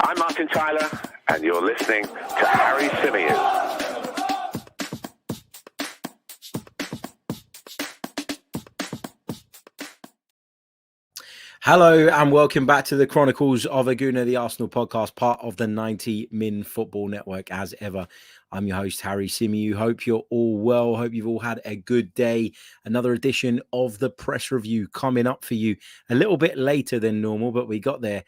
I'm Martin Tyler, and you're listening to Harry Symeou. Hello and welcome back to the Chronicles of a Gooner, the Arsenal podcast, part of the 90 Min Football Network. As ever, I'm your host, Harry Symeou. Hope you're all well. Hope you've all had a good day. Another edition of the press review coming up for you a little bit later than normal, but we got there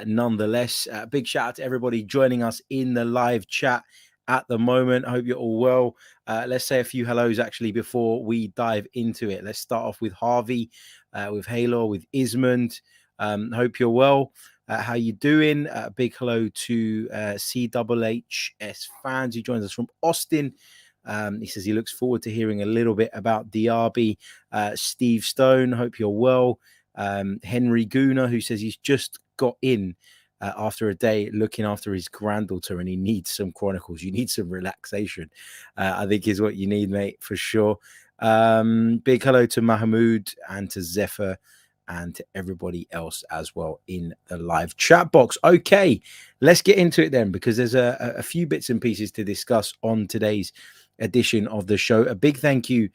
nonetheless. Big shout out to everybody joining us in the live chat at the moment. Hope you're all well. Let's say a few hellos actually before we dive into it. Let's start off with Harvey, with Halo, with Ismond. Hope you're well. How you doing? Big hello to CHHS fans who joins us from Austin. He says he looks forward to hearing a little bit about Diaby. Steve Stone, hope you're well. Henry Gooner, who says he's just got in after a day looking after his granddaughter and he needs some Chronicles. You need some relaxation, I think is what you need, mate, for sure. Big hello to Mahmoud and to Zephyr and to everybody else as well in the live chat box. Okay, let's get into it then, because there's a few bits and pieces to discuss on today's edition of the show. A big thank you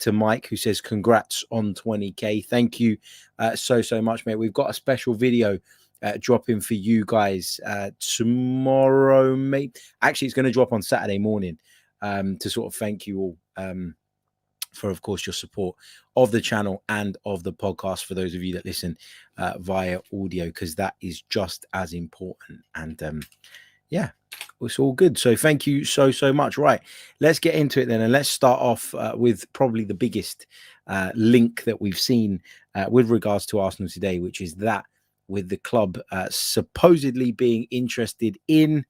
to Mike, who says congrats on 20k. Thank you so much, mate. We've got a special video dropping for you guys tomorrow, mate. Actually, it's going to drop on Saturday morning to sort of thank you all for, of course, your support of the channel and of the podcast, for those of you that listen via audio, because that is just as important. And yeah, it's all good. So thank you so much. Right, let's get into it then, and let's start off with probably the biggest link that we've seen with regards to Arsenal today, which is that with the club supposedly being interested in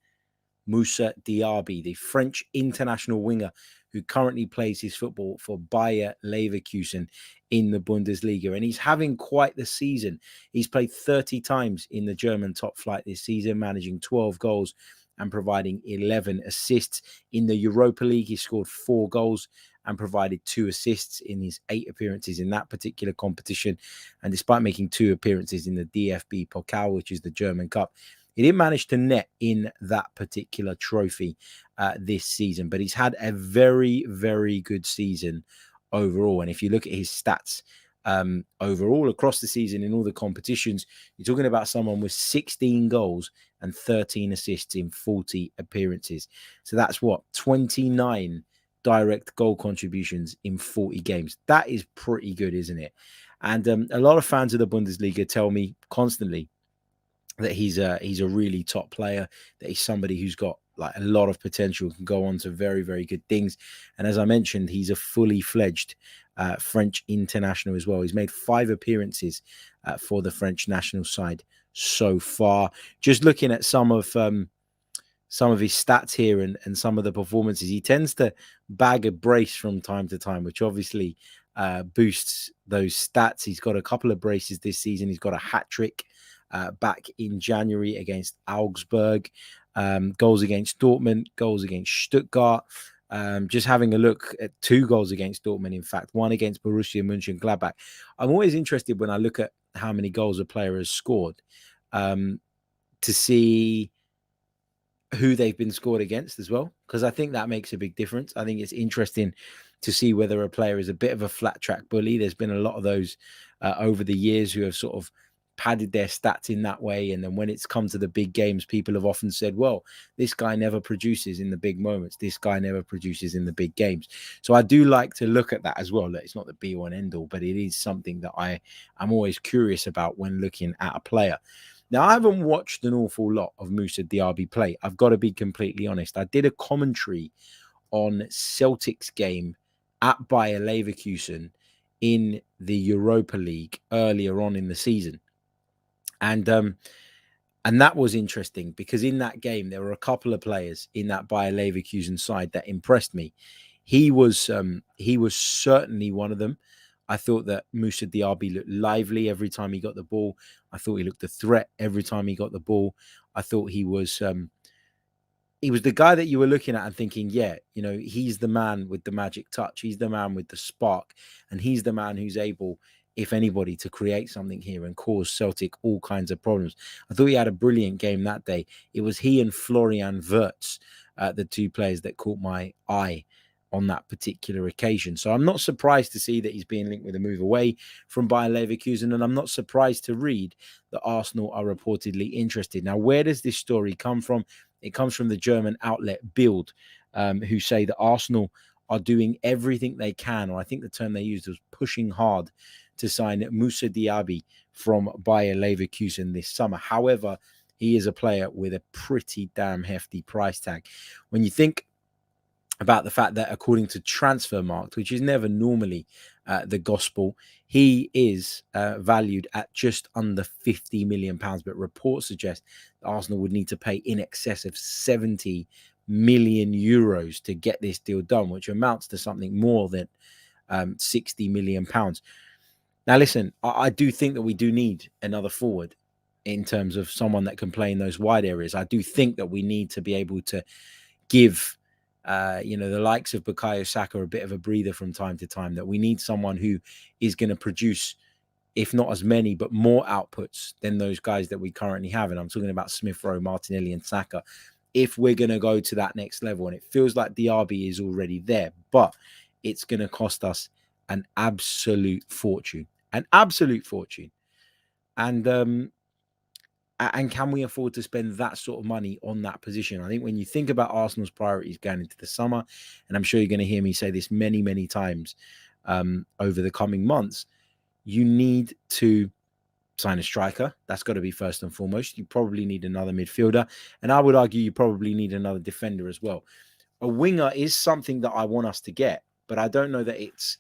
Moussa Diaby, the French international winger who currently plays his football for Bayer Leverkusen in the Bundesliga. And he's having quite the season. He's played 30 times in the German top flight this season, managing 12 goals and providing 11 assists. In the Europa League, he scored 4 goals and provided 2 assists in his 8 appearances in that particular competition. And despite making 2 appearances in the DFB Pokal, which is the German Cup, he didn't manage to net in that particular trophy this season, but he's had a very good season overall. And if you look at his stats overall across the season in all the competitions, you're talking about someone with 16 goals and 13 assists in 40 appearances. So that's what, 29 direct goal contributions in 40 games. That is pretty good, isn't it? And a lot of fans of the Bundesliga tell me constantly that he's a really top player, that he's somebody who's got like a lot of potential, can go on to very good things. And as I mentioned, he's a fully fledged French international as well. He's made 5 appearances for the French national side so far. Just looking at some of his stats here and some of the performances, he tends to bag a brace from time to time, which obviously boosts those stats. He's got a couple of braces this season. He's got a hat-trick back in January against Augsburg, goals against Dortmund, goals against Stuttgart. Just having a look at 2 goals against Dortmund, in fact, 1 against Borussia Mönchengladbach. I'm always interested when I look at how many goals a player has scored to see who they've been scored against as well, because I think that makes a big difference. I think it's interesting to see whether a player is a bit of a flat track bully. There's been a lot of those over the years who have sort of padded their stats in that way, and then when it's come to the big games, people have often said, well, this guy never produces in the big moments, this guy never produces in the big games. So I do like to look at that as well. It's not the be all and end all, but it is something that I'm always curious about when looking at a player. Now, I haven't watched an awful lot of Moussa Diaby play, I've got to be completely honest. I did a commentary on Celtic's game at Bayer Leverkusen in the Europa League earlier on in the season. And that was interesting, because in that game, there were a couple of players in that Bayer Leverkusen side that impressed me. He was certainly one of them. I thought that Moussa Diaby looked lively every time he got the ball. I thought he looked a threat every time he got the ball. I thought he was the guy that you were looking at and thinking, yeah, you know, he's the man with the magic touch. He's the man with the spark. And he's the man who's able if anybody, to create something here and cause Celtic all kinds of problems. I thought he had a brilliant game that day. It was he and Florian Wirtz, the two players that caught my eye on that particular occasion. So I'm not surprised to see that he's being linked with a move away from Bayer Leverkusen, and I'm not surprised to read that Arsenal are reportedly interested. Now, where does this story come from? It comes from the German outlet Bild, who say that Arsenal are doing everything they can, or I think the term they used was pushing hard to sign Moussa Diaby from Bayer Leverkusen this summer. However, he is a player with a pretty damn hefty price tag. When you think about the fact that according to Transfermarkt, which is never normally the gospel, he is valued at just under £50 million. But reports suggest that Arsenal would need to pay in excess of €70 million to get this deal done, which amounts to something more than £60 million. Now, listen, I do think that we do need another forward in terms of someone that can play in those wide areas. I do think that we need to be able to give the likes of Bukayo Saka a bit of a breather from time to time, that we need someone who is going to produce, if not as many, but more outputs than those guys that we currently have. And I'm talking about Smith Rowe, Martinelli and Saka, if we're going to go to that next level. And it feels like Diaby is already there, but it's going to cost us an absolute fortune. And can we afford to spend that sort of money on that position? I think when you think about Arsenal's priorities going into the summer, and I'm sure you're going to hear me say this many, many times over the coming months, you need to sign a striker. That's got to be first and foremost. You probably need another midfielder. And I would argue you probably need another defender as well. A winger is something that I want us to get, but I don't know that it's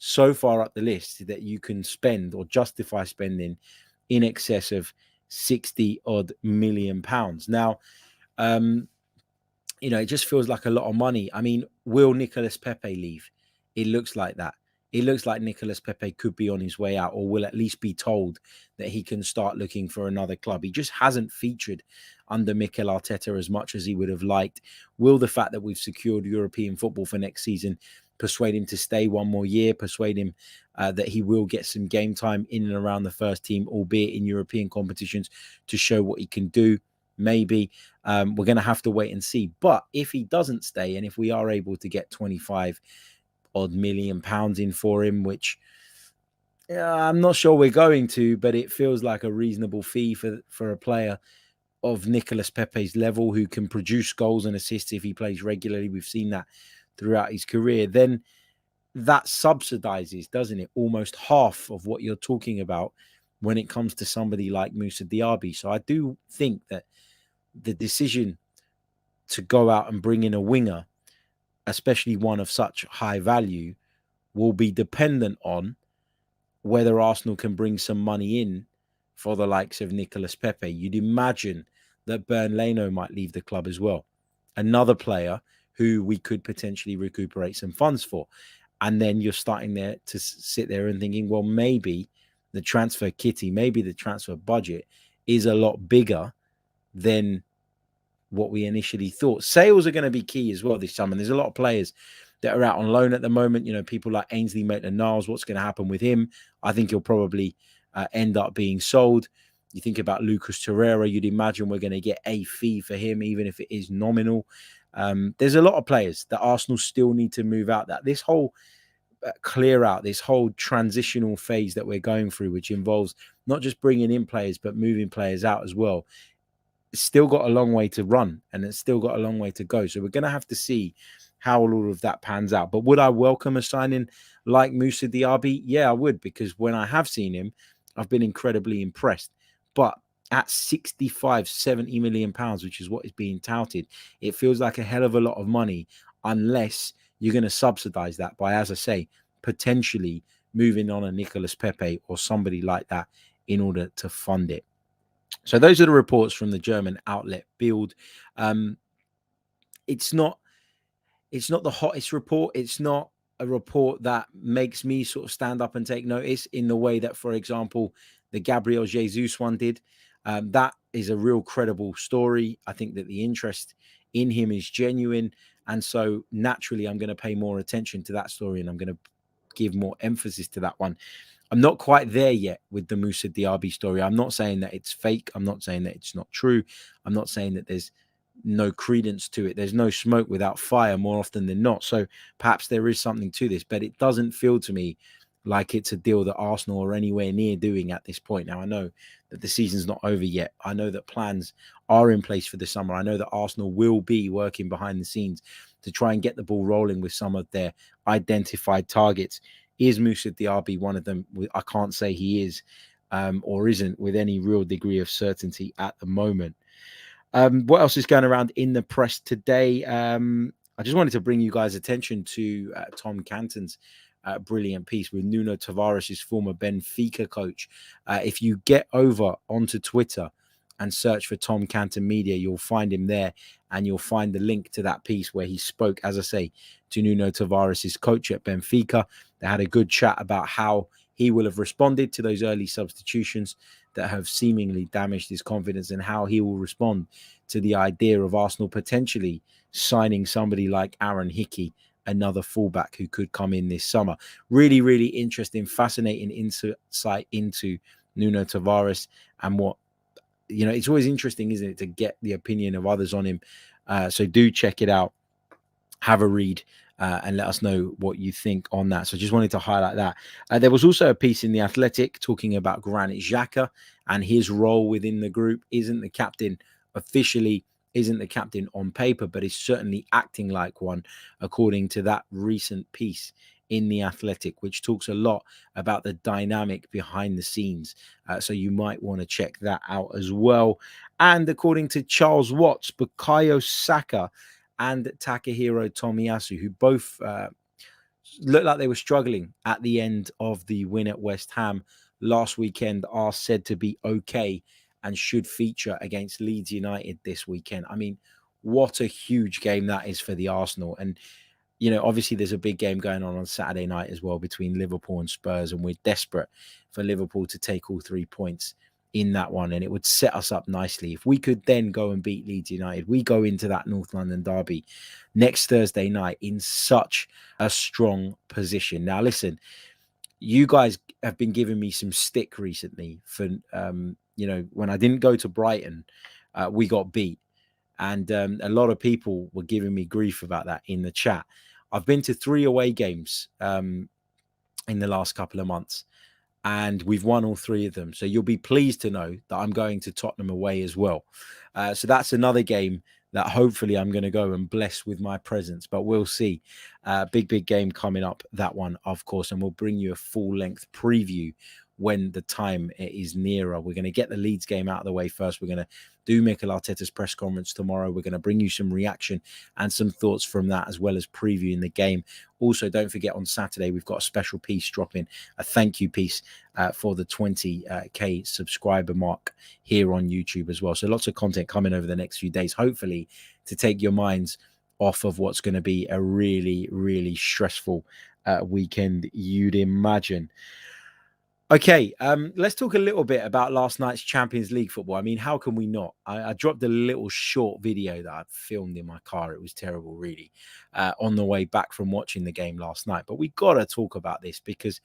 so far up the list that you can spend or justify spending in excess of 60 odd million pounds. Now, it just feels like a lot of money. I mean, will Nicolas Pepe leave? It looks like that. It looks like Nicolas Pepe could be on his way out, or will at least be told that he can start looking for another club. He just hasn't featured under Mikel Arteta as much as he would have liked. Will the fact that we've secured European football for next season persuade him to stay one more year, persuade him that he will get some game time in and around the first team, albeit in European competitions, to show what he can do? Maybe. We're going to have to wait and see. But if he doesn't stay, and if we are able to get 25 odd million pounds in for him, which I'm not sure we're going to, but it feels like a reasonable fee for a player of Nicolas Pepe's level, who can produce goals and assists if he plays regularly. We've seen that throughout his career. Then that subsidizes, doesn't it, almost half of what you're talking about when it comes to somebody like Moussa Diaby. So I do think that the decision to go out and bring in a winger, especially one of such high value, will be dependent on whether Arsenal can bring some money in for the likes of Nicolas Pepe. You'd imagine that Bernd Leno might leave the club as well. Another player who we could potentially recuperate some funds for. And then you're starting there to sit there and thinking, well, maybe the transfer kitty, maybe the transfer budget is a lot bigger than what we initially thought. Sales are going to be key as well this summer. And there's a lot of players that are out on loan at the moment. People like Ainsley Maitland-Niles, what's going to happen with him? I think he'll probably end up being sold. You think about Lucas Torreira, you'd imagine we're going to get a fee for him, even if it is nominal. There's a lot of players that Arsenal still need to move out. That this whole clear out, this whole transitional phase that we're going through, which involves not just bringing in players, but moving players out as well, it's still got a long way to run, and it's still got a long way to go. So we're going to have to see how all of that pans out. But would I welcome a signing like Moussa Diaby? Yeah, I would, because when I have seen him, I've been incredibly impressed. But at 65, 70 million pounds, which is what is being touted, it feels like a hell of a lot of money, unless you're going to subsidize that by, as I say, potentially moving on a Nicolas Pepe or somebody like that in order to fund it. So those are the reports from the German outlet Bild. It's not the hottest report. It's not a report that makes me sort of stand up and take notice in the way that, for example, the Gabriel Jesus one did. That is a real credible story. I think that the interest in him is genuine. And so naturally, I'm going to pay more attention to that story, and I'm going to give more emphasis to that one. I'm not quite there yet with the Moussa Diaby story. I'm not saying that it's fake. I'm not saying that it's not true. I'm not saying that there's no credence to it. There's no smoke without fire more often than not. So perhaps there is something to this, but it doesn't feel to me like it's a deal that Arsenal are anywhere near doing at this point. Now, I know that the season's not over yet. I know that plans are in place for the summer. I know that Arsenal will be working behind the scenes to try and get the ball rolling with some of their identified targets. Is Moussa Diaby one of them? I can't say he is or isn't with any real degree of certainty at the moment. What else is going around in the press today? I just wanted to bring you guys' attention to Tom Canton's brilliant piece with Nuno Tavares' former Benfica coach. If you get over onto Twitter and search for Tom Canton Media, you'll find him there, and you'll find the link to that piece where he spoke, as I say, to Nuno Tavares' coach at Benfica. They had a good chat about how he will have responded to those early substitutions that have seemingly damaged his confidence, and how he will respond to the idea of Arsenal potentially signing somebody like Aaron Hickey, another fullback who could come in this summer. Really, really interesting, fascinating insight into Nuno Tavares and what, it's always interesting, isn't it, to get the opinion of others on him. So do check it out, have a read, and let us know what you think on that. So just wanted to highlight that. There was also a piece in The Athletic talking about Granit Xhaka and his role within the group. Isn't the captain officially, isn't the captain on paper, but is certainly acting like one, according to that recent piece in The Athletic, which talks a lot about the dynamic behind the scenes. So you might want to check that out as well. And according to Charles Watts, Bukayo Saka and Takahiro Tomiyasu, who both looked like they were struggling at the end of the win at West Ham last weekend, are said to be okay and should feature against Leeds United this weekend. I mean, what a huge game that is for the Arsenal. And, obviously there's a big game going on Saturday night as well between Liverpool and Spurs, and we're desperate for Liverpool to take all 3 points in that one, and it would set us up nicely. If we could then go and beat Leeds United, we go into that North London derby next Thursday night in such a strong position. Now, listen, you guys have been giving me some stick recently for, when I didn't go to Brighton, we got beat. And a lot of people were giving me grief about that in the chat. I've been to 3 away games in the last couple of months, and we've won all 3 of them. So you'll be pleased to know that I'm going to Tottenham away as well. So that's another game that hopefully I'm going to go and bless with my presence, but we'll see. Big game coming up, that one, of course, and we'll bring you a full-length preview when the time is nearer. We're going to get the Leeds game out of the way first. We're going to do Mikel Arteta's press conference tomorrow. We're going to bring you some reaction and some thoughts from that, as well as previewing the game. Also, don't forget, on Saturday, we've got a special piece dropping, a thank you piece for the 20K subscriber mark here on YouTube as well. So lots of content coming over the next few days, hopefully to take your minds off of what's going to be a really, really stressful weekend, you'd imagine. Okay, let's talk a little bit about last night's Champions League football. I mean, how can we not? I dropped a little short video that I filmed in my car. It was terrible, really, on the way back from watching the game last night. But we got to talk about this because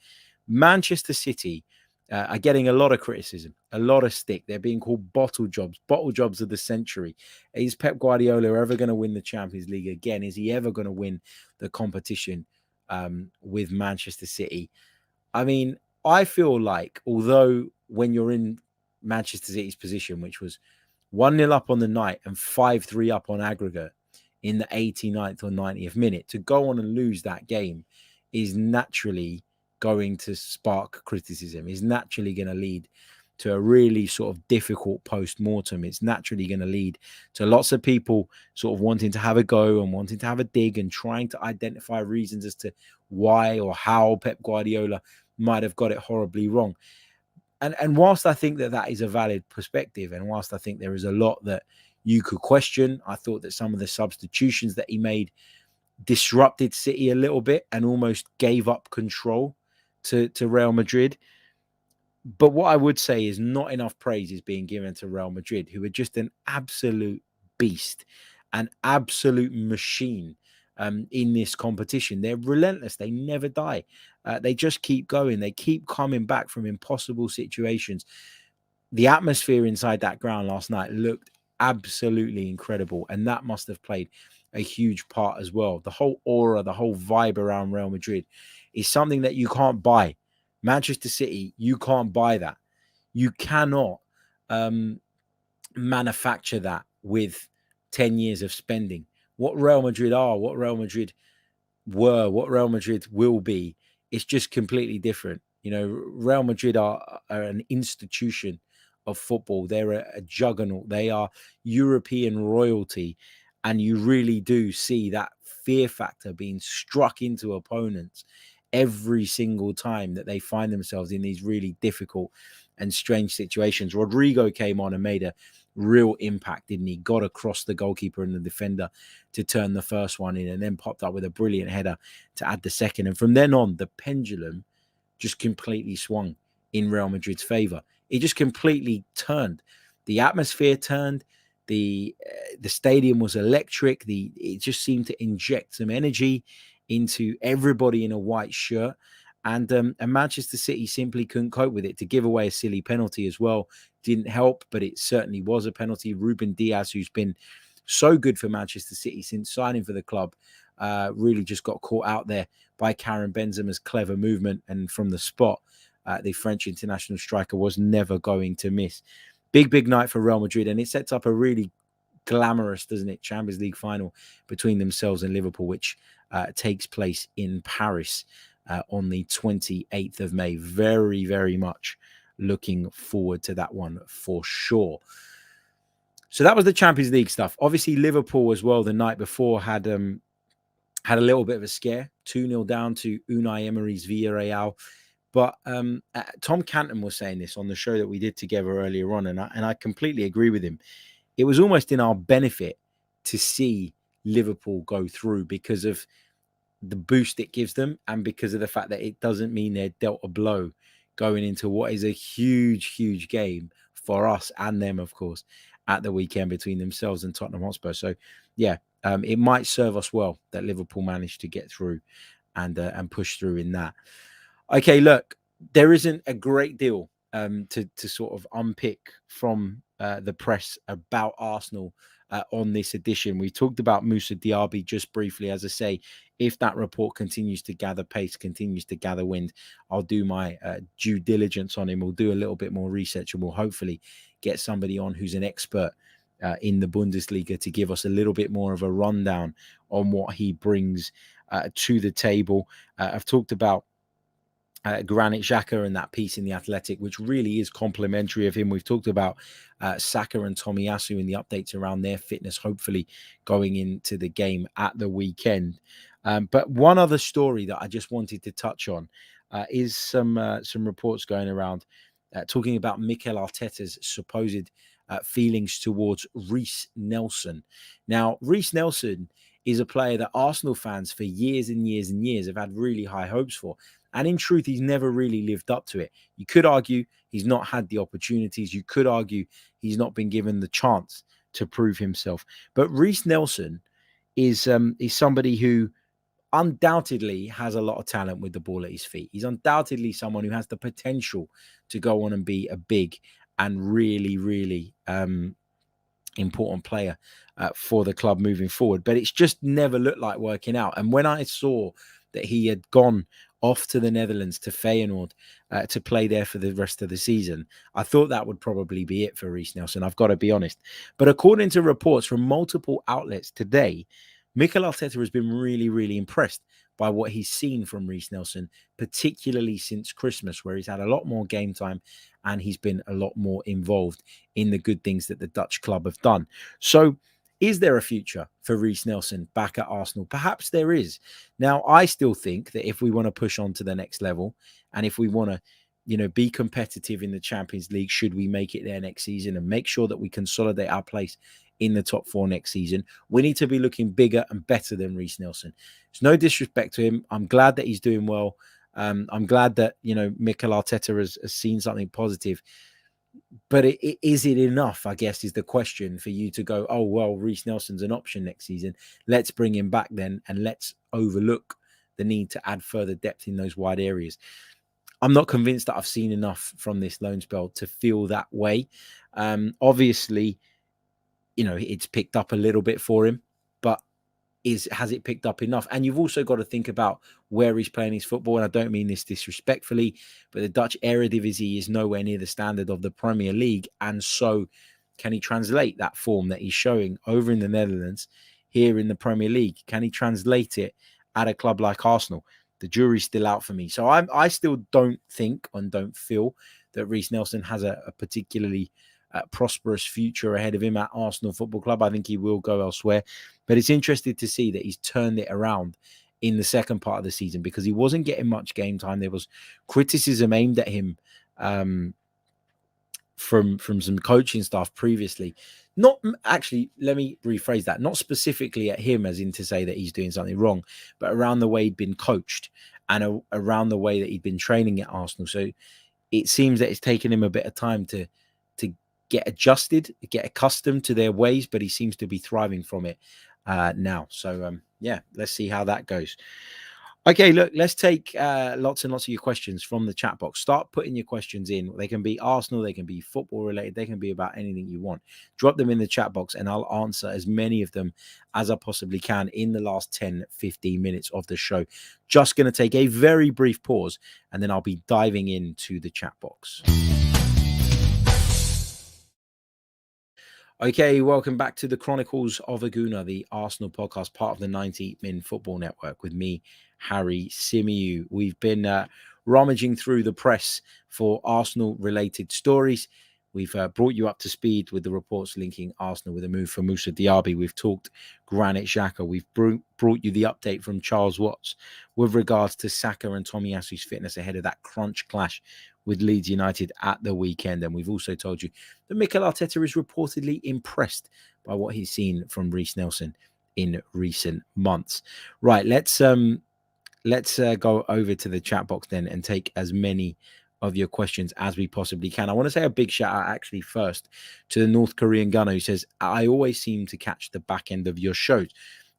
Manchester City are getting a lot of criticism, a lot of stick. They're being called bottle jobs of the century. Is Pep Guardiola ever going to win the Champions League again? Is he ever going to win the competition with Manchester City? I mean, I feel like, although when you're in Manchester City's position, which was 1-0 up on the night and 5-3 up on aggregate in the 89th or 90th minute, to go on and lose that game is naturally going to spark criticism, is naturally going to lead to a really sort of difficult post-mortem. It's naturally going to lead to lots of people sort of wanting to have a go and wanting to have a dig and trying to identify reasons as to why or how Pep Guardiola might have got it horribly wrong. And whilst I think that is a valid perspective, and whilst I think there is a lot that you could question, I thought that some of the substitutions that he made disrupted City a little bit and almost gave up control to Real Madrid. But what I would say is not enough praise is being given to Real Madrid, who are just an absolute beast, an absolute machine in this competition. They're relentless. They never die. They just keep going. They keep coming back from impossible situations. The atmosphere inside that ground last night looked absolutely incredible, and that must have played a huge part as well. The whole aura, the whole vibe around Real Madrid is something that you can't buy. Manchester City, you can't buy that. You cannot manufacture that with 10 years of spending. What Real Madrid are, what Real Madrid were, what Real Madrid will be, it's just completely different. You know, Real Madrid are an institution of football. They're a juggernaut. They are European royalty. And you really do see that fear factor being struck into opponents every single time that they find themselves in these really difficult and strange situations. Rodrigo came on and made a real impact, didn't he? Got across the goalkeeper and the defender to turn the first one in, and then popped up with a brilliant header to add the second. And from then on, the pendulum just completely swung in Real Madrid's favor. It just completely turned. The atmosphere turned. The stadium was electric. It just seemed to inject some energy into everybody in a white shirt. And Manchester City simply couldn't cope with it. To give away a silly penalty as well didn't help, but it certainly was a penalty. Ruben Diaz, who's been so good for Manchester City since signing for the club, really just got caught out there by Karim Benzema's clever movement. And from the spot, the French international striker was never going to miss. Big night for Real Madrid, and it sets up a really glamorous, doesn't it, Champions League final between themselves and Liverpool, which takes place in Paris on the 28th of May. Very, very much looking forward to that one for sure. So that was the Champions League stuff. Obviously, Liverpool as well the night before had a little bit of a scare, 2-0 down to Unai Emery's Villarreal. But Tom Canton was saying this on the show that we did together earlier on, and I completely agree with him. It was almost in our benefit to see Liverpool go through because of the boost it gives them and because of the fact that it doesn't mean they're dealt a blow going into what is a huge game for us and them, of course, at the weekend between themselves and Tottenham Hotspur. So, yeah, it might serve us well that Liverpool managed to get through and push through in that. Okay, look, there isn't a great deal to sort of unpick from the press about Arsenal on this edition. We talked about Moussa Diaby just briefly. As I say, if that report continues to gather pace, continues to gather wind, I'll do my due diligence on him. We'll do a little bit more research and we'll hopefully get somebody on who's an expert in the Bundesliga to give us a little bit more of a rundown on what he brings to the table. I've talked about Granit Xhaka and that piece in The Athletic, which really is complimentary of him. We've talked about Saka and Tomiyasu in the updates around their fitness, hopefully going into the game at the weekend. But one other story that I just wanted to touch on is some reports going around talking about Mikel Arteta's supposed feelings towards Reiss Nelson. Now, Reiss Nelson is a player that Arsenal fans for years and years and years have had really high hopes for. And in truth, he's never really lived up to it. You could argue he's not had the opportunities. You could argue he's not been given the chance to prove himself. But Reiss Nelson is somebody who undoubtedly has a lot of talent with the ball at his feet. He's undoubtedly someone who has the potential to go on and be a big and really important player for the club moving forward. But it's just never looked like working out. And when I saw that he had gone off to the Netherlands, to Feyenoord, to play there for the rest of the season, I thought that would probably be it for Reiss Nelson. I've got to be honest. But according to reports from multiple outlets today, Mikel Arteta has been really impressed by what he's seen from Reiss Nelson, particularly since Christmas, where he's had a lot more game time and he's been a lot more involved in the good things that the Dutch club have done. So is there a future for Reiss Nelson back at Arsenal? Perhaps there is. Now, I still think that if we want to push on to the next level and if we want to, be competitive in the Champions League, should we make it there next season and make sure that we consolidate our place in the top four next season, we need to be looking bigger and better than Reiss Nelson. There's no disrespect to him. I'm glad that he's doing well. I'm glad that, Mikel Arteta has seen something positive. But is it enough, I guess, is the question for you to go, oh, well, Reiss Nelson's an option next season. Let's bring him back then, and let's overlook the need to add further depth in those wide areas. I'm not convinced that I've seen enough from this loan spell to feel that way. Obviously, it's picked up a little bit for him, but has it picked up enough? And you've also got to think about where he's playing his football. And I don't mean this disrespectfully, but the Dutch Eredivisie is nowhere near the standard of the Premier League. And so can he translate that form that he's showing over in the Netherlands here in the Premier League? Can he translate it at a club like Arsenal? The jury's still out for me. So I still don't think and don't feel that Reiss Nelson has a particularly prosperous future ahead of him at Arsenal Football Club. I think he will go elsewhere. But it's interesting to see that he's turned it around in the second part of the season, because he wasn't getting much game time. There was criticism aimed at him from some coaching staff previously. Not actually, let me rephrase that. Not specifically at him, as in to say that he's doing something wrong, but around the way he'd been coached and around the way that he'd been training at Arsenal. So it seems that it's taken him a bit of time to get adjusted, get accustomed to their ways, but he seems to be thriving from it now. So, yeah, let's see how that goes. Okay, look, let's take lots and lots of your questions from the chat box. Start putting your questions in. They can be Arsenal, they can be football related, they can be about anything you want. Drop them in the chat box and I'll answer as many of them as I possibly can in the last 10, 15 minutes of the show. Just going to take a very brief pause and then I'll be diving into the chat box. Okay, welcome back to the Chronicles of a Gooner, the Arsenal podcast, part of the 90 Min Football Network with me, Harry Symeou. We've been rummaging through the press for Arsenal-related stories. We've brought you up to speed with the reports linking Arsenal with a move for Moussa Diaby. We've talked Granit Xhaka. We've brought you the update from Charles Watts with regards to Saka and Tomiyasu's fitness ahead of that crunch clash with Leeds United at the weekend. And we've also told you that Mikel Arteta is reportedly impressed by what he's seen from Reiss Nelson in recent months. Right, let's go over to the chat box then and take as many of your questions as we possibly can. I want to say a big shout out actually first to the North Korean gunner who says, I always seem to catch the back end of your shows.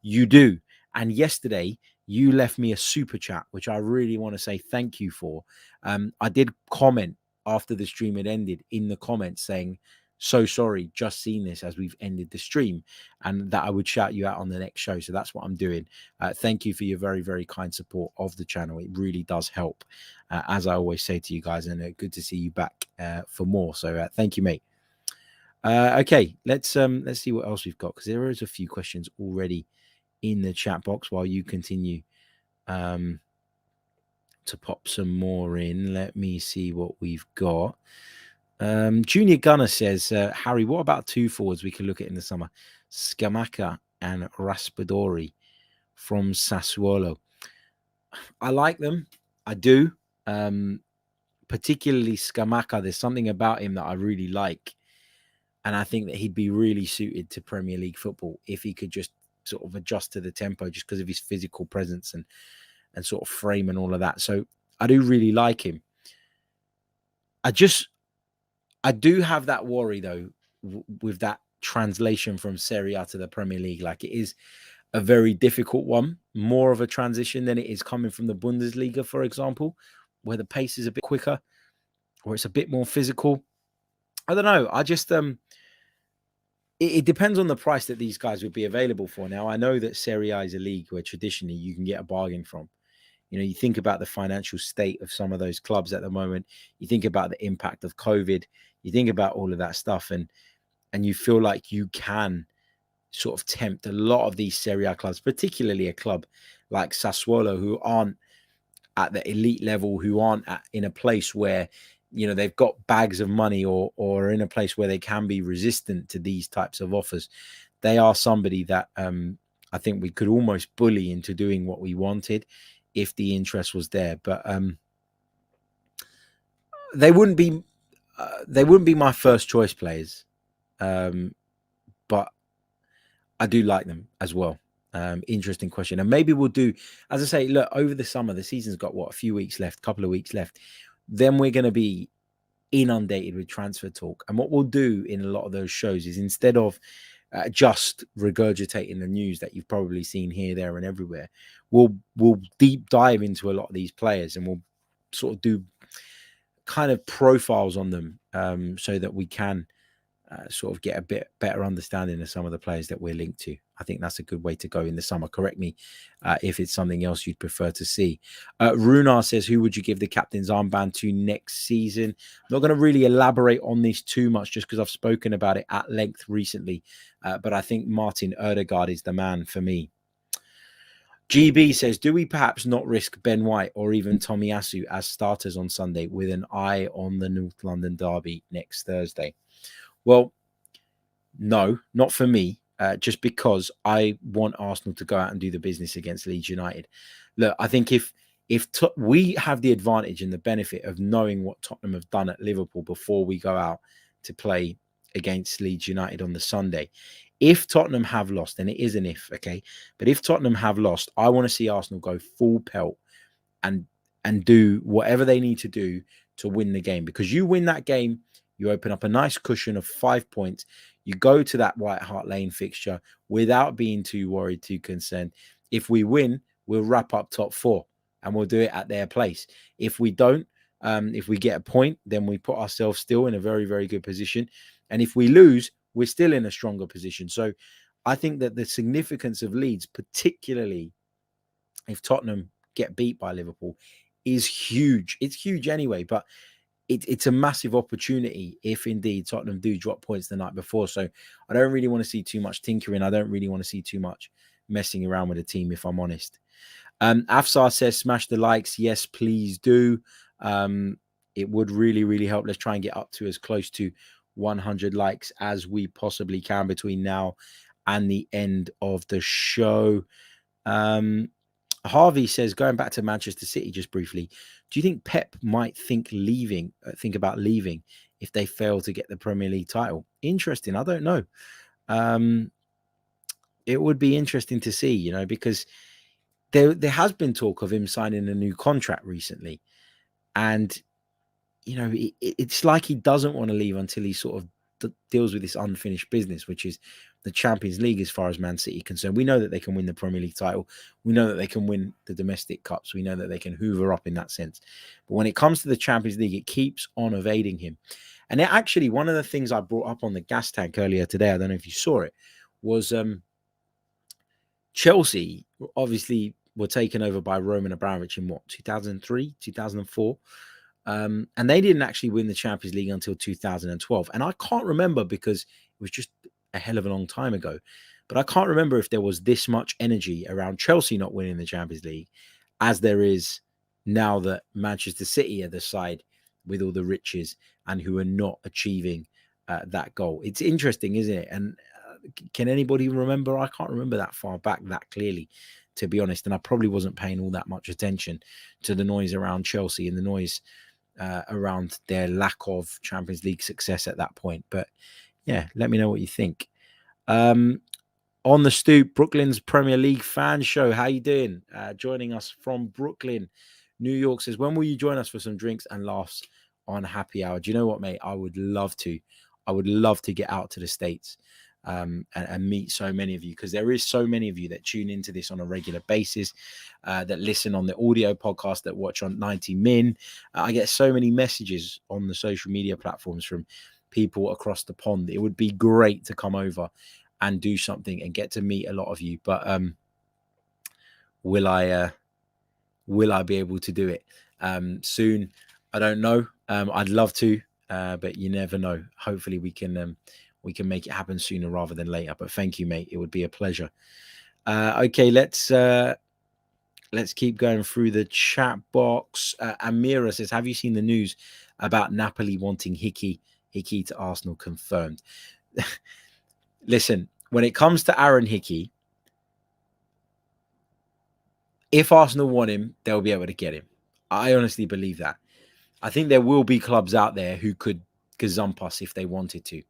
You do. And yesterday you left me a super chat, which I really want to say thank you for. I did comment after the stream had ended in the comments saying, so sorry, just seen this as we've ended the stream, and that I would shout you out on the next show. So that's what I'm doing. Thank you for your very, very kind support of the channel. It really does help, as I always say to you guys, and good to see you back for more. So thank you, mate. Okay, let's see what else we've got, because there is a few questions already in the chat box while you continue to pop some more in. Let me see what we've got. Junior Gunner says, Harry, what about two forwards we could look at in the summer? Scamacca and Raspadori from Sassuolo. I like them. I do. Particularly Scamacca. There's something about him that I really like. And I think that he'd be really suited to Premier League football if he could just sort of adjust to the tempo just because of his physical presence and sort of frame and all of that. So I do really like him. I do have that worry, though, with that translation from Serie A to the Premier League. Like, it is a very difficult one, more of a transition than it is coming from the Bundesliga, for example, where the pace is a bit quicker or it's a bit more physical. I don't know. I just, it depends on the price that these guys would be available for. Now, I know that Serie A is a league where traditionally you can get a bargain from. You know, you think about the financial state of some of those clubs at the moment. You think about the impact of COVID. You think about all of that stuff, and you feel like you can sort of tempt a lot of these Serie A clubs, particularly a club like Sassuolo, who aren't at the elite level, who aren't in a place where, you know, they've got bags of money or in a place where they can be resistant to these types of offers. They are somebody that I think we could almost bully into doing what we wanted if the interest was there. But they wouldn't be my first choice players. But I do like them as well. Interesting question. And maybe we'll do, as I say, look, over the summer, the season's got a few weeks left, couple of weeks left. Then we're going to be inundated with transfer talk. And what we'll do in a lot of those shows is, instead of just regurgitating the news that you've probably seen here, there, and everywhere, we'll deep dive into a lot of these players, and we'll sort of do kind of profiles on them, so that we can sort of get a bit better understanding of some of the players that we're linked to. I think that's a good way to go in the summer. Correct me if it's something else you'd prefer to see. Runar says, who would you give the captain's armband to next season? I'm not going to really elaborate on this too much, just because I've spoken about it at length recently. But I think Martin Ødegaard is the man for me. GB says, do we perhaps not risk Ben White or even Tomiyasu as starters on Sunday with an eye on the North London derby next Thursday? Well, no, not for me, just because I want Arsenal to go out and do the business against Leeds United. Look, I think if we have the advantage and the benefit of knowing what Tottenham have done at Liverpool before we go out to play against Leeds United on the Sunday. If Tottenham have lost, and it is an if, okay, but if Tottenham have lost, I want to see Arsenal go full pelt and do whatever they need to do to win the game. Because you win that game, you open up a nice cushion of 5 points. You go to that White Hart Lane fixture without being too worried, too concerned. If we win, we'll wrap up top 4 and we'll do it at their place. If we don't, if we get a point, then we put ourselves still in a very, very good position. And if we lose, we're still in a stronger position. So I think that the significance of Leeds, particularly if Tottenham get beat by Liverpool, is huge. It's huge anyway, but it's a massive opportunity if indeed Tottenham do drop points the night before. So I don't really want to see too much tinkering. I don't really want to see too much messing around with the team, if I'm honest. Afsar says, smash the likes. Yes, please do. It would really, really help. Let's try and get up to as close to 100 likes as we possibly can between now and the end of the show. Harvey says, going back to Manchester City just briefly, do you think Pep might think about leaving if they fail to get the Premier League title? Interesting. I don't know. It would be interesting to see, because there has been talk of him signing a new contract recently. And it's like he doesn't want to leave until he sort of deals with this unfinished business, which is the Champions League as far as Man City is concerned. We know that they can win the Premier League title. We know that they can win the domestic cups. We know that they can hoover up in that sense. But when it comes to the Champions League, it keeps on evading him. And actually, one of the things I brought up on the gas tank earlier today, I don't know if you saw it, was Chelsea obviously were taken over by Roman Abramovich in 2003, 2004. And they didn't actually win the Champions League until 2012. And I can't remember, because it was just a hell of a long time ago. But I can't remember if there was this much energy around Chelsea not winning the Champions League as there is now that Manchester City are the side with all the riches and who are not achieving that goal. It's interesting, isn't it? And can anybody remember? I can't remember that far back that clearly, to be honest. And I probably wasn't paying all that much attention to the noise around Chelsea and the noise around their lack of Champions League success at that point. But yeah, let me know what you think. On the stoop, Brooklyn's Premier League fan show. How you doing? Joining us from Brooklyn, New York, says, when will you join us for some drinks and laughs on happy hour? Do you know what, mate? I would love to. I would love to get out to the States and meet so many of you, because there is so many of you that tune into this on a regular basis, that listen on the audio podcast, that watch on 90 Min. I get so many messages on the social media platforms from people across the pond. It would be great to come over and do something and get to meet a lot of you. But will I be able to do it soon? I don't know. I'd love to, but you never know. Hopefully we can make it happen sooner rather than later. But thank you, mate. It would be a pleasure. Okay, let's keep going through the chat box. Amira says, have you seen the news about Napoli wanting Hickey to Arsenal? Confirmed. Listen, when it comes to Aaron Hickey, if Arsenal want him, they'll be able to get him. I honestly believe that. I think there will be clubs out there who could gazump us if they wanted to.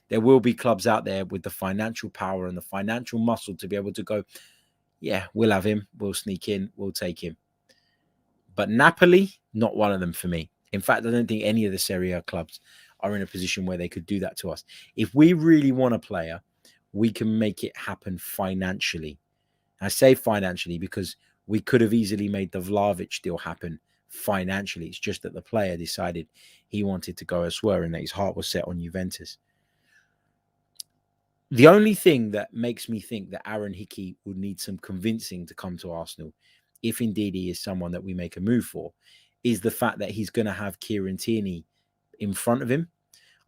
There will be clubs out there with the financial power and the financial muscle to be able to go, yeah, we'll have him. We'll sneak in. We'll take him. But Napoli, not one of them for me. In fact, I don't think any of the Serie A clubs are in a position where they could do that to us. If we really want a player, we can make it happen financially. I say financially because we could have easily made the Vlahovic deal happen financially. It's just that the player decided he wanted to go elsewhere and that his heart was set on Juventus. The only thing that makes me think that Aaron Hickey would need some convincing to come to Arsenal, if indeed he is someone that we make a move for, is the fact that he's going to have Kieran Tierney in front of him.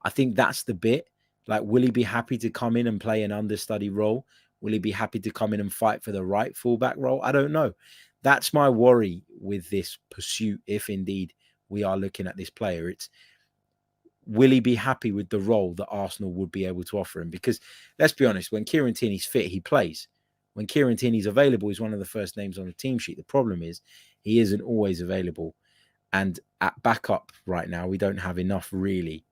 I think that's the bit. Like, will he be happy to come in and play an understudy role? Will he be happy to come in and fight for the right fullback role? I don't know. That's my worry with this pursuit, if indeed we are looking at this player. It's, will he be happy with the role that Arsenal would be able to offer him? Because let's be honest, when Kieran Tierney's fit, he plays. When Kieran Tierney's available, he's one of the first names on the team sheet. The problem is he isn't always available. And at backup right now, we don't have enough really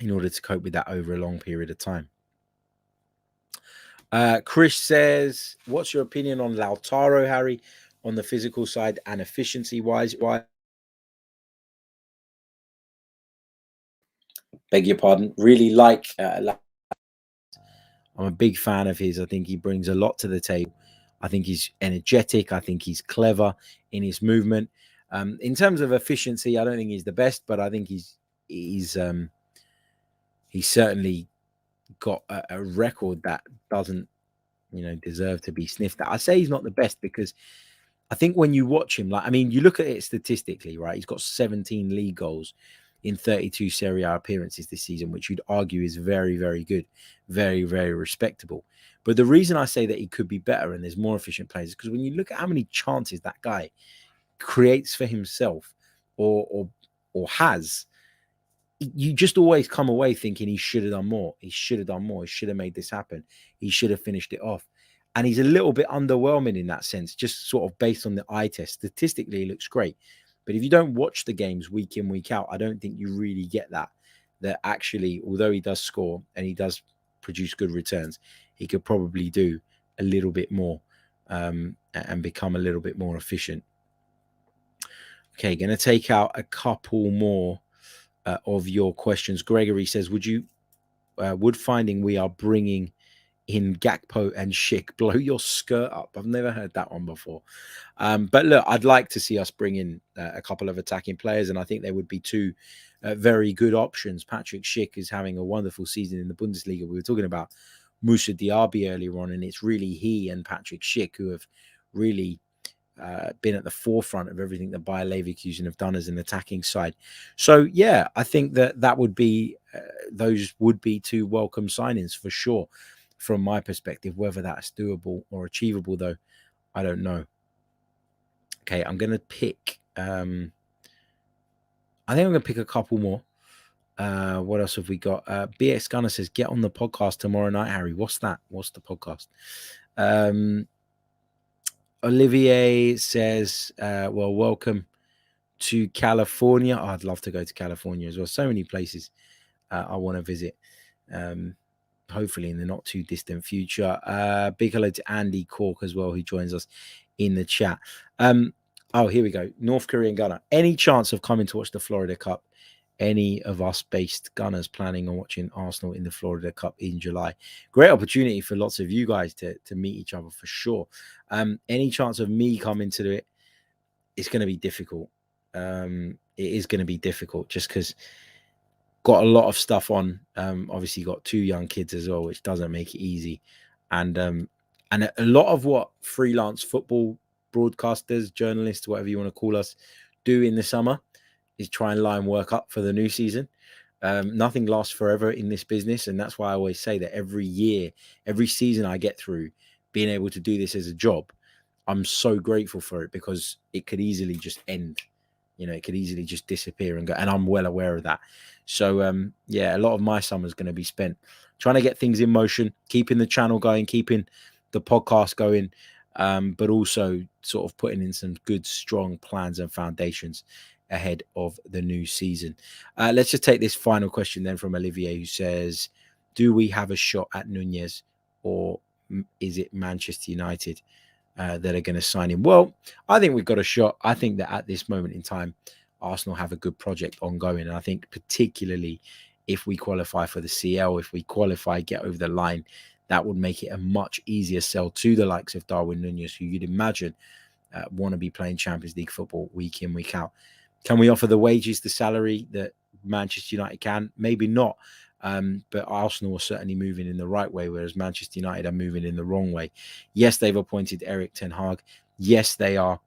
in order to cope with that over a long period of time. Chris says, what's your opinion on Lautaro, Harry, on the physical side and efficiency-wise? Why? Beg your pardon. Really like I'm a big fan of his. I think he brings a lot to the table. I think he's energetic. I think he's clever in his movement. In terms of efficiency, I don't think he's the best, but I think he's certainly got a record that doesn't, deserve to be sniffed at. I say he's not the best because I think when you watch him, you look at it statistically, right? He's got 17 league goals in 32 Serie A appearances this season, which you'd argue is very, very good, very, very respectable. But the reason I say that he could be better and there's more efficient players is because when you look at how many chances that guy creates for himself or has, you just always come away thinking he should have done more. He should have done more. He should have made this happen. He should have finished it off. And he's a little bit underwhelming in that sense, just sort of based on the eye test. Statistically, he looks great. But if you don't watch the games week in, week out, I don't think you really get that actually, although he does score and he does produce good returns, he could probably do a little bit more and become a little bit more efficient. Okay, going to take out a couple more of your questions. Gregory says, would finding we are bringing in Gakpo and Schick blow your skirt up? I've never heard that one before. But look, I'd like to see us bring in a couple of attacking players, and I think there would be two very good options. Patrick Schick is having a wonderful season in the Bundesliga. We were talking about Moussa Diaby earlier on, and it's really he and Patrick Schick who have really been at the forefront of everything that Bayer Leverkusen have done as an attacking side. So, yeah, I think that would be those would be two welcome signings for sure. From my perspective, whether that's doable or achievable, though, I don't know. Okay, I'm going to pick. I think I'm going to pick a couple more. What else have we got? BX Gunner says, get on the podcast tomorrow night, Harry. What's that? What's the podcast? Olivier says, well, welcome to California. Oh, I'd love to go to California as well. So many places I want to visit. Hopefully in the not too distant future. Big hello to Andy Cork as well, who joins us in the chat. Oh, here we go. North Korean Gunner. Any chance of coming to watch the Florida Cup? Any of us based Gunners planning on watching Arsenal in the Florida Cup in July? Great opportunity for lots of you guys to meet each other for sure. Any chance of me coming to it? It's going to be difficult. It is going to be difficult just because got a lot of stuff on. Obviously got two young kids as well, which doesn't make it easy. And a lot of what freelance football broadcasters, journalists, whatever you want to call us, do in the summer is try and line work up for the new season. Nothing lasts forever in this business. And that's why I always say that every year, every season I get through, being able to do this as a job, I'm so grateful for it because it could easily just end. It could easily just disappear and go. And I'm well aware of that. So, yeah, a lot of my summer is going to be spent trying to get things in motion, keeping the channel going, keeping the podcast going, but also sort of putting in some good, strong plans and foundations ahead of the new season. Let's just take this final question then from Olivier, who says, do we have a shot at Nunez, or is it Manchester United that are going to sign him? Well, I think we've got a shot. I think that at this moment in time, Arsenal have a good project ongoing. And I think particularly if we qualify for the CL, if we qualify, get over the line, that would make it a much easier sell to the likes of Darwin Núñez, who you'd imagine want to be playing Champions League football week in, week out. Can we offer the wages, the salary that Manchester United can? Maybe not. But Arsenal are certainly moving in the right way, whereas Manchester United are moving in the wrong way. Yes, they've appointed Erik ten Hag. Yes, they are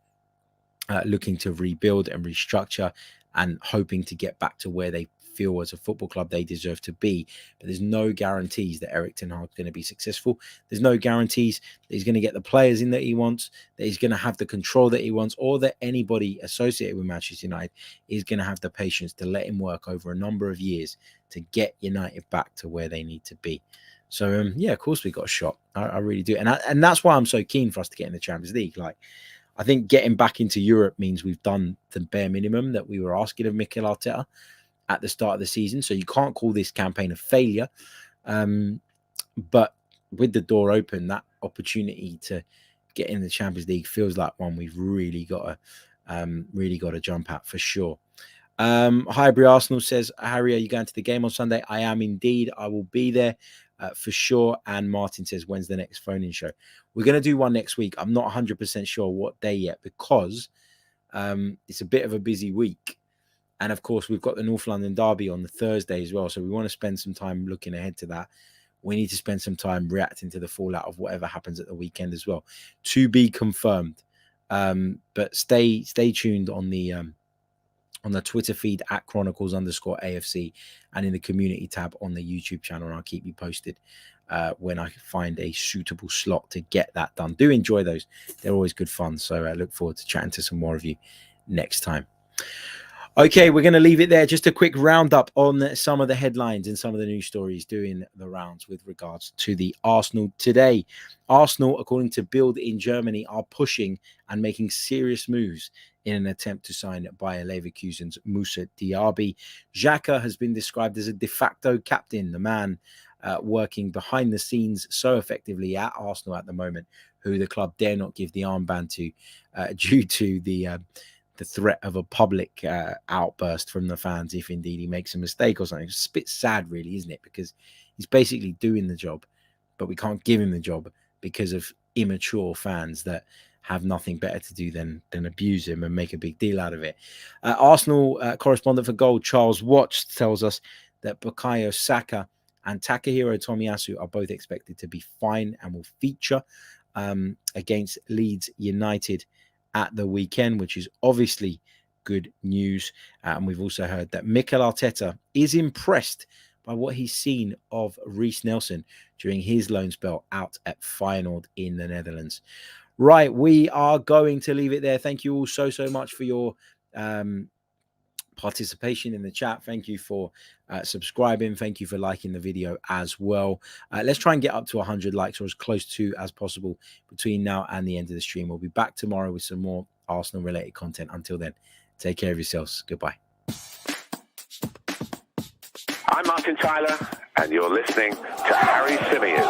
looking to rebuild and restructure and hoping to get back to where they feel as a football club they deserve to be. But there's no guarantees that Erik ten Hag is going to be successful. There's no guarantees that he's going to get the players in that he wants, that he's going to have the control that he wants, or that anybody associated with Manchester United is going to have the patience to let him work over a number of years to get United back to where they need to be. So, yeah, of course we got a shot. I really do. And that's why I'm so keen for us to get in the Champions League. Like, I think getting back into Europe means we've done the bare minimum that we were asking of Mikel Arteta at the start of the season. So you can't call this campaign a failure. But with the door open, that opportunity to get in the Champions League feels like one we've really got to jump at for sure. Highbury Arsenal says, Harry, are you going to the game on Sunday? I am indeed. I will be there for sure. And Martin says, when's the next phone-in show? We're going to do one next week. I'm not 100% sure what day yet because it's a bit of a busy week. And of course, we've got the North London Derby on the Thursday as well. So we want to spend some time looking ahead to that. We need to spend some time reacting to the fallout of whatever happens at the weekend as well. To be confirmed. But stay tuned on the Twitter feed at Chronicles_AFC and in the community tab on the YouTube channel. And I'll keep you posted when I find a suitable slot to get that done. Do enjoy those. They're always good fun. So I look forward to chatting to some more of you next time. Okay, we're going to leave it there. Just a quick roundup on some of the headlines and some of the news stories doing the rounds with regards to the Arsenal today. Arsenal, according to Bild in Germany, are pushing and making serious moves in an attempt to sign Bayer Leverkusen's Moussa Diaby. Xhaka has been described as a de facto captain, the man working behind the scenes so effectively at Arsenal at the moment, who the club dare not give the armband to due to the threat of a public outburst from the fans if indeed he makes a mistake or something. It's a bit sad, really, isn't it? Because he's basically doing the job, but we can't give him the job because of immature fans that have nothing better to do than abuse him and make a big deal out of it. Arsenal correspondent for Gold, Charles Watts, tells us that Bukayo Saka and Takahiro Tomiyasu are both expected to be fine and will feature against Leeds United at the weekend, which is obviously good news. And we've also heard that Mikel Arteta is impressed by what he's seen of Reiss Nelson during his loan spell out at Feyenoord in the Netherlands. Right, we are going to leave it there. Thank you all so much for your participation in the chat. Thank you for subscribing. Thank you for liking the video as well. Let's try and get up to 100 likes or as close to as possible between now and the end of the stream. We'll be back tomorrow with some more Arsenal related content. Until then, take care of yourselves. Goodbye. I'm Martin Tyler, and you're listening to Harry Symeou.